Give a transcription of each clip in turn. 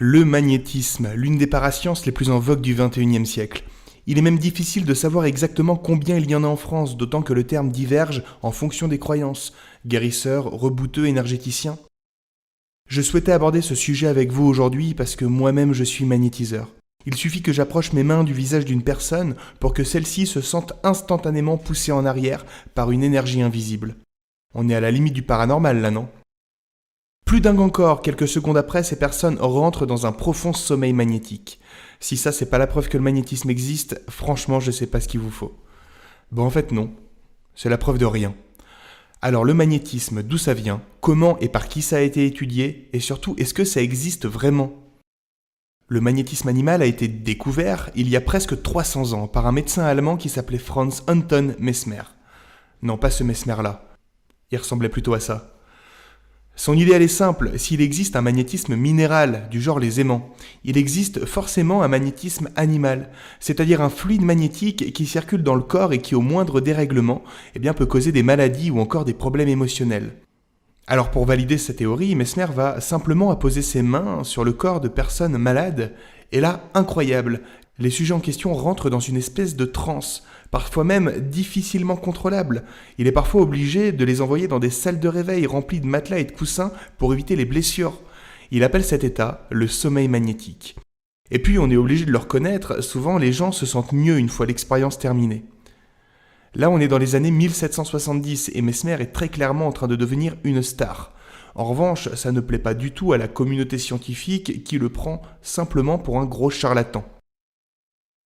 Le magnétisme, l'une des parasciences les plus en vogue du XXIe siècle. Il est même difficile de savoir exactement combien il y en a en France, d'autant que le terme diverge en fonction des croyances. Guérisseur, rebouteux, énergéticien. Je souhaitais aborder ce sujet avec vous aujourd'hui parce que moi-même je suis magnétiseur. Il suffit que j'approche mes mains du visage d'une personne pour que celle-ci se sente instantanément poussée en arrière par une énergie invisible. On est à la limite du paranormal là, non ? Plus dingue encore, quelques secondes après, ces personnes rentrent dans un profond sommeil magnétique. Si ça, c'est pas la preuve que le magnétisme existe, franchement, je sais pas ce qu'il vous faut. Bon, en fait, non. C'est la preuve de rien. Alors, le magnétisme, d'où ça vient ? Comment et par qui ça a été étudié ? Et surtout, est-ce que ça existe vraiment ? Le magnétisme animal a été découvert il y a presque 300 ans par un médecin allemand qui s'appelait Franz Anton Mesmer. Non, pas ce Mesmer-là. Il ressemblait plutôt à ça. Son idéal est simple, s'il existe un magnétisme minéral, du genre les aimants, il existe forcément un magnétisme animal, c'est-à-dire un fluide magnétique qui circule dans le corps et qui au moindre dérèglement peut causer des maladies ou encore des problèmes émotionnels. Alors pour valider cette théorie, Mesmer va simplement apposer ses mains sur le corps de personnes malades, et là, incroyable, les sujets en question rentrent dans une espèce de transe, parfois même difficilement contrôlable. Il est parfois obligé de les envoyer dans des salles de réveil remplies de matelas et de coussins pour éviter les blessures. Il appelle cet état le sommeil magnétique. Et puis on est obligé de le reconnaître, souvent les gens se sentent mieux une fois l'expérience terminée. Là on est dans les années 1770 et Mesmer est très clairement en train de devenir une star. En revanche, ça ne plaît pas du tout à la communauté scientifique qui le prend simplement pour un gros charlatan.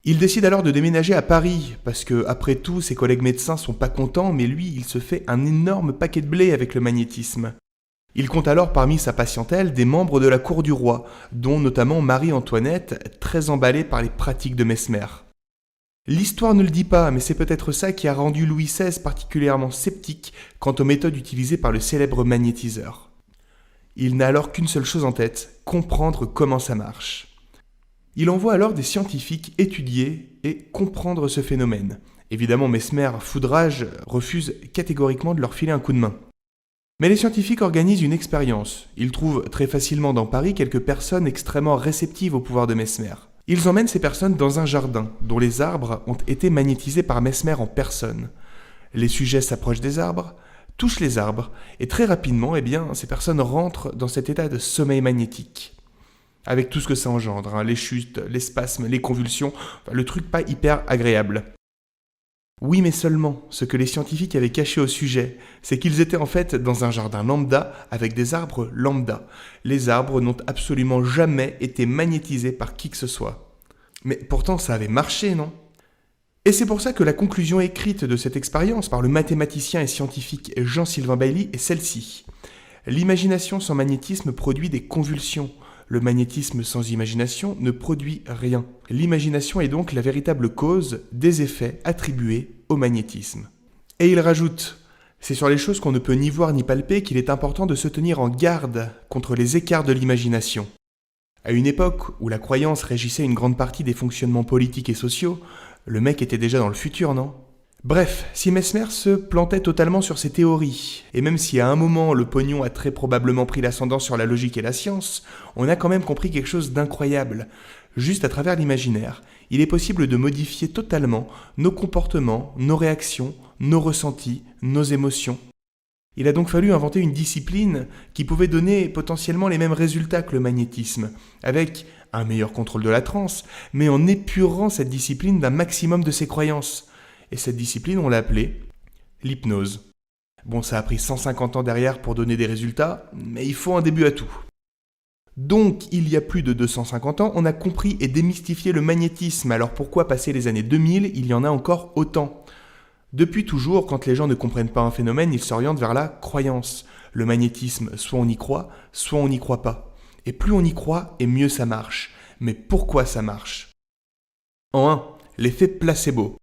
Il décide alors de déménager à Paris, parce que, après tout, ses collègues médecins sont pas contents, mais lui, il se fait un énorme paquet de blé avec le magnétisme. Il compte alors parmi sa patientèle des membres de la cour du roi, dont notamment Marie-Antoinette, très emballée par les pratiques de Mesmer. L'histoire ne le dit pas, mais c'est peut-être ça qui a rendu Louis XVI particulièrement sceptique quant aux méthodes utilisées par le célèbre magnétiseur. Il n'a alors qu'une seule chose en tête, comprendre comment ça marche. Il envoie alors des scientifiques étudier et comprendre ce phénomène. Évidemment, Mesmer, foudrage, refuse catégoriquement de leur filer un coup de main. Mais les scientifiques organisent une expérience. Ils trouvent très facilement dans Paris quelques personnes extrêmement réceptives au pouvoir de Mesmer. Ils emmènent ces personnes dans un jardin, dont les arbres ont été magnétisés par Mesmer en personne. Les sujets s'approchent des arbres, touchent les arbres, et très rapidement, ces personnes rentrent dans cet état de sommeil magnétique. Avec tout ce que ça engendre, les chutes, les spasmes, les convulsions, le truc pas hyper agréable. Oui, mais seulement, ce que les scientifiques avaient caché au sujet, c'est qu'ils étaient en fait dans un jardin lambda avec des arbres lambda. Les arbres n'ont absolument jamais été magnétisés par qui que ce soit. Mais pourtant, ça avait marché, non ? Et c'est pour ça que la conclusion écrite de cette expérience par le mathématicien et scientifique Jean-Sylvain Bailly est celle-ci. L'imagination sans magnétisme produit des convulsions. Le magnétisme sans imagination ne produit rien. L'imagination est donc la véritable cause des effets attribués au magnétisme. Et il rajoute, c'est sur les choses qu'on ne peut ni voir ni palper qu'il est important de se tenir en garde contre les écarts de l'imagination. À une époque où la croyance régissait une grande partie des fonctionnements politiques et sociaux, le mec était déjà dans le futur, non ? Bref, si Mesmer se plantait totalement sur ses théories, et même si à un moment le pognon a très probablement pris l'ascendant sur la logique et la science, on a quand même compris quelque chose d'incroyable. Juste à travers l'imaginaire, il est possible de modifier totalement nos comportements, nos réactions, nos ressentis, nos émotions. Il a donc fallu inventer une discipline qui pouvait donner potentiellement les mêmes résultats que le magnétisme, avec un meilleur contrôle de la transe, mais en épurant cette discipline d'un maximum de ses croyances. Et cette discipline, on l'a appelée l'hypnose. Bon, ça a pris 150 ans derrière pour donner des résultats, mais il faut un début à tout. Donc, il y a plus de 250 ans, on a compris et démystifié le magnétisme. Alors pourquoi passer les années 2000, il y en a encore autant ? Depuis toujours, quand les gens ne comprennent pas un phénomène, ils s'orientent vers la croyance. Le magnétisme, soit on y croit, soit on n'y croit pas. Et plus on y croit, et mieux ça marche. Mais pourquoi ça marche ? En 1, l'effet placebo.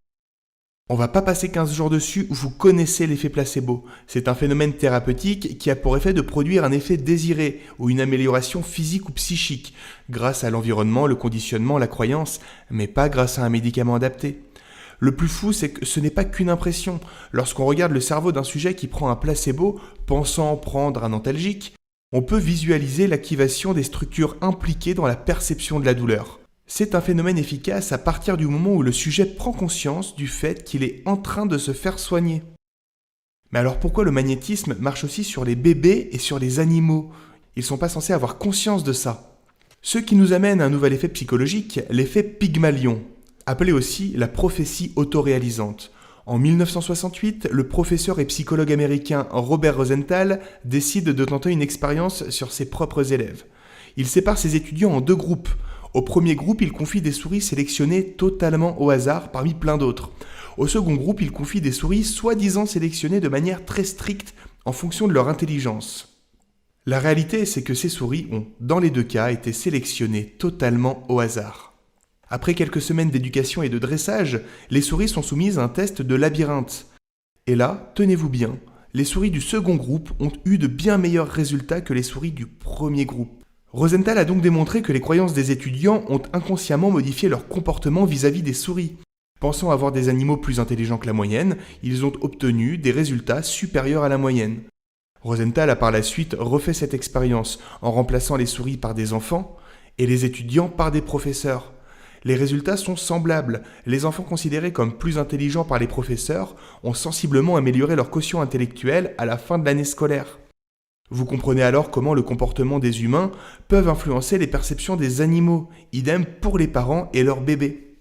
On va pas passer 15 jours dessus, vous connaissez l'effet placebo. C'est un phénomène thérapeutique qui a pour effet de produire un effet désiré ou une amélioration physique ou psychique, grâce à l'environnement, le conditionnement, la croyance, mais pas grâce à un médicament adapté. Le plus fou, c'est que ce n'est pas qu'une impression. Lorsqu'on regarde le cerveau d'un sujet qui prend un placebo, pensant prendre un antalgique, On peut visualiser l'activation des structures impliquées dans la perception de la douleur. C'est un phénomène efficace à partir du moment où le sujet prend conscience du fait qu'il est en train de se faire soigner. Mais alors pourquoi le magnétisme marche aussi sur les bébés et sur les animaux ? Ils ne sont pas censés avoir conscience de ça. Ce qui nous amène à un nouvel effet psychologique, l'effet Pygmalion, appelé aussi la prophétie autoréalisante. En 1968, le professeur et psychologue américain Robert Rosenthal décide de tenter une expérience sur ses propres élèves. Il sépare ses étudiants en deux groupes. Au premier groupe, il confie des souris sélectionnées totalement au hasard parmi plein d'autres. Au second groupe, il confie des souris soi-disant sélectionnées de manière très stricte en fonction de leur intelligence. La réalité, c'est que ces souris ont, dans les deux cas, été sélectionnées totalement au hasard. Après quelques semaines d'éducation et de dressage, les souris sont soumises à un test de labyrinthe. Et là, tenez-vous bien, les souris du second groupe ont eu de bien meilleurs résultats que les souris du premier groupe. Rosenthal a donc démontré que les croyances des étudiants ont inconsciemment modifié leur comportement vis-à-vis des souris. Pensant avoir des animaux plus intelligents que la moyenne, ils ont obtenu des résultats supérieurs à la moyenne. Rosenthal a par la suite refait cette expérience en remplaçant les souris par des enfants et les étudiants par des professeurs. Les résultats sont semblables. Les enfants considérés comme plus intelligents par les professeurs ont sensiblement amélioré leur quotient intellectuel à la fin de l'année scolaire. Vous comprenez alors comment le comportement des humains peuvent influencer les perceptions des animaux, idem pour les parents et leurs bébés.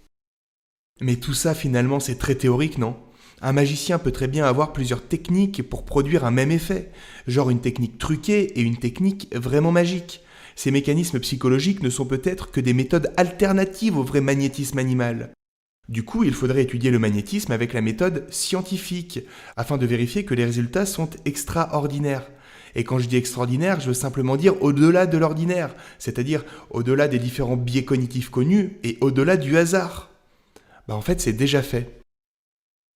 Mais tout ça finalement c'est très théorique, non ? Un magicien peut très bien avoir plusieurs techniques pour produire un même effet, genre une technique truquée et une technique vraiment magique. Ces mécanismes psychologiques ne sont peut-être que des méthodes alternatives au vrai magnétisme animal. Du coup, il faudrait étudier le magnétisme avec la méthode scientifique, afin de vérifier que les résultats sont extraordinaires. Et quand je dis extraordinaire, je veux simplement dire au-delà de l'ordinaire, c'est-à-dire au-delà des différents biais cognitifs connus et au-delà du hasard. En fait, c'est déjà fait.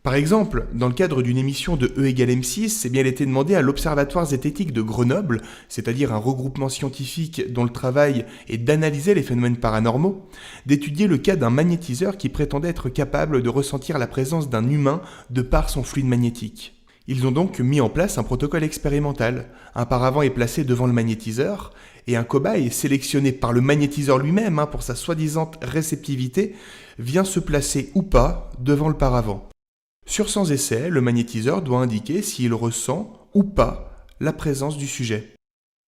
Par exemple, dans le cadre d'une émission de E égale M6, il était demandé à l'Observatoire zététique de Grenoble, c'est-à-dire un regroupement scientifique dont le travail est d'analyser les phénomènes paranormaux, d'étudier le cas d'un magnétiseur qui prétendait être capable de ressentir la présence d'un humain de par son fluide magnétique. Ils ont donc mis en place un protocole expérimental. Un paravent est placé devant le magnétiseur et un cobaye sélectionné par le magnétiseur lui-même pour sa soi-disant réceptivité vient se placer ou pas devant le paravent. Sur 100 essais, le magnétiseur doit indiquer s'il ressent ou pas la présence du sujet.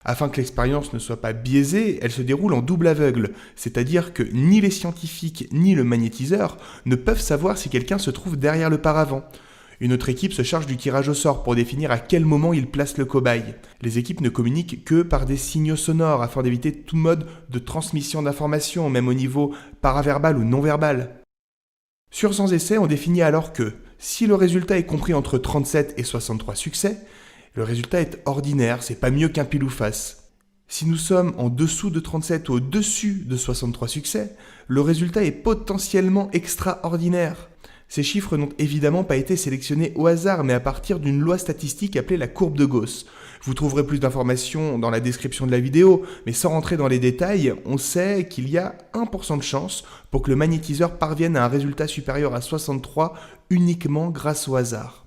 Afin que l'expérience ne soit pas biaisée, elle se déroule en double aveugle, c'est-à-dire que ni les scientifiques ni le magnétiseur ne peuvent savoir si quelqu'un se trouve derrière le paravent. Une autre équipe se charge du tirage au sort pour définir à quel moment il place le cobaye. Les équipes ne communiquent que par des signaux sonores afin d'éviter tout mode de transmission d'informations, même au niveau paraverbal ou non-verbal. Sur 100 essais, on définit alors que si le résultat est compris entre 37 et 63 succès, le résultat est ordinaire, c'est pas mieux qu'un pile ou face. Si nous sommes en dessous de 37 ou au-dessus de 63 succès, le résultat est potentiellement extraordinaire. Ces chiffres n'ont évidemment pas été sélectionnés au hasard, mais à partir d'une loi statistique appelée la courbe de Gauss. Vous trouverez plus d'informations dans la description de la vidéo, mais sans rentrer dans les détails, on sait qu'il y a 1% de chance pour que le magnétiseur parvienne à un résultat supérieur à 63 uniquement grâce au hasard.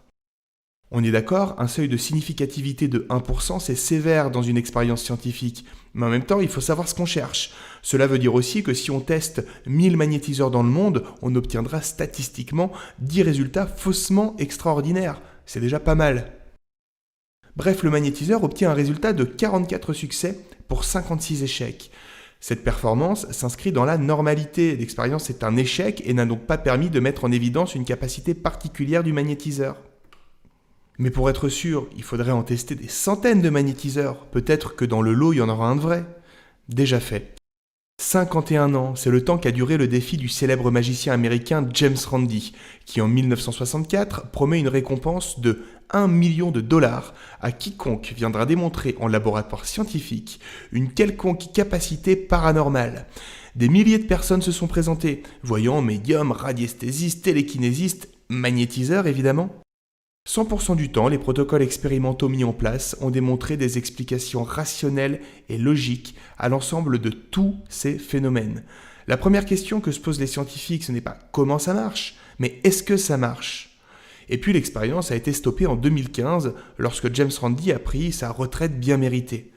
On est d'accord, un seuil de significativité de 1%, c'est sévère dans une expérience scientifique. Mais en même temps, il faut savoir ce qu'on cherche. Cela veut dire aussi que si on teste 1000 magnétiseurs dans le monde, on obtiendra statistiquement 10 résultats faussement extraordinaires. C'est déjà pas mal. Bref, le magnétiseur obtient un résultat de 44 succès pour 56 échecs. Cette performance s'inscrit dans la normalité. L'expérience est un échec et n'a donc pas permis de mettre en évidence une capacité particulière du magnétiseur. Mais pour être sûr, il faudrait en tester des centaines de magnétiseurs. Peut-être que dans le lot, il y en aura un de vrai. Déjà fait. 51 ans, c'est le temps qu'a duré le défi du célèbre magicien américain James Randi, qui en 1964 promet une récompense de 1 million de dollars à quiconque viendra démontrer en laboratoire scientifique une quelconque capacité paranormale. Des milliers de personnes se sont présentées, voyants, médiums, radiesthésistes, télékinésistes, magnétiseurs évidemment. 100% du temps, les protocoles expérimentaux mis en place ont démontré des explications rationnelles et logiques à l'ensemble de tous ces phénomènes. La première question que se posent les scientifiques, ce n'est pas comment ça marche, mais est-ce que ça marche ? Et puis l'expérience a été stoppée en 2015 lorsque James Randi a pris sa retraite bien méritée.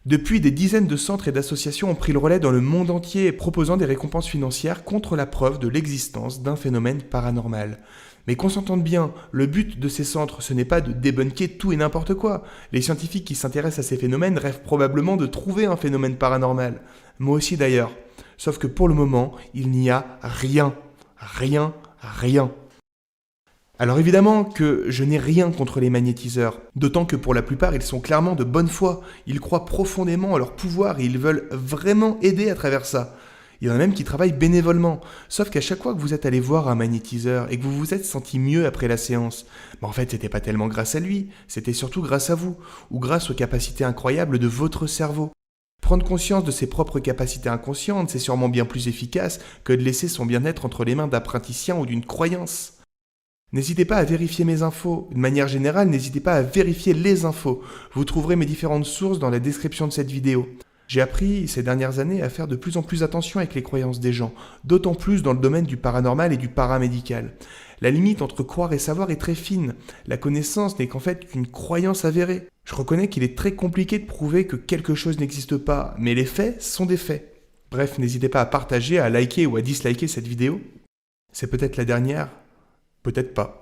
Depuis, des dizaines de centres et d'associations ont pris le relais dans le monde entier, proposant des récompenses financières contre la preuve de l'existence d'un phénomène paranormal. Mais qu'on s'entende bien, le but de ces centres, ce n'est pas de débunker tout et n'importe quoi. Les scientifiques qui s'intéressent à ces phénomènes rêvent probablement de trouver un phénomène paranormal. Moi aussi d'ailleurs. Sauf que pour le moment, il n'y a rien. Rien, rien. Alors évidemment que je n'ai rien contre les magnétiseurs, d'autant que pour la plupart ils sont clairement de bonne foi, ils croient profondément en leur pouvoir et ils veulent vraiment aider à travers ça. Il y en a même qui travaillent bénévolement, sauf qu'à chaque fois que vous êtes allé voir un magnétiseur et que vous vous êtes senti mieux après la séance, en fait c'était pas tellement grâce à lui, c'était surtout grâce à vous, ou grâce aux capacités incroyables de votre cerveau. Prendre conscience de ses propres capacités inconscientes, c'est sûrement bien plus efficace que de laisser son bien-être entre les mains d'un praticien ou d'une croyance. N'hésitez pas à vérifier mes infos. De manière générale, n'hésitez pas à vérifier les infos. Vous trouverez mes différentes sources dans la description de cette vidéo. J'ai appris ces dernières années à faire de plus en plus attention avec les croyances des gens, d'autant plus dans le domaine du paranormal et du paramédical. La limite entre croire et savoir est très fine. La connaissance n'est qu'en fait qu'une croyance avérée. Je reconnais qu'il est très compliqué de prouver que quelque chose n'existe pas, mais les faits sont des faits. Bref, n'hésitez pas à partager, à liker ou à disliker cette vidéo. C'est peut-être la dernière. Peut-être pas.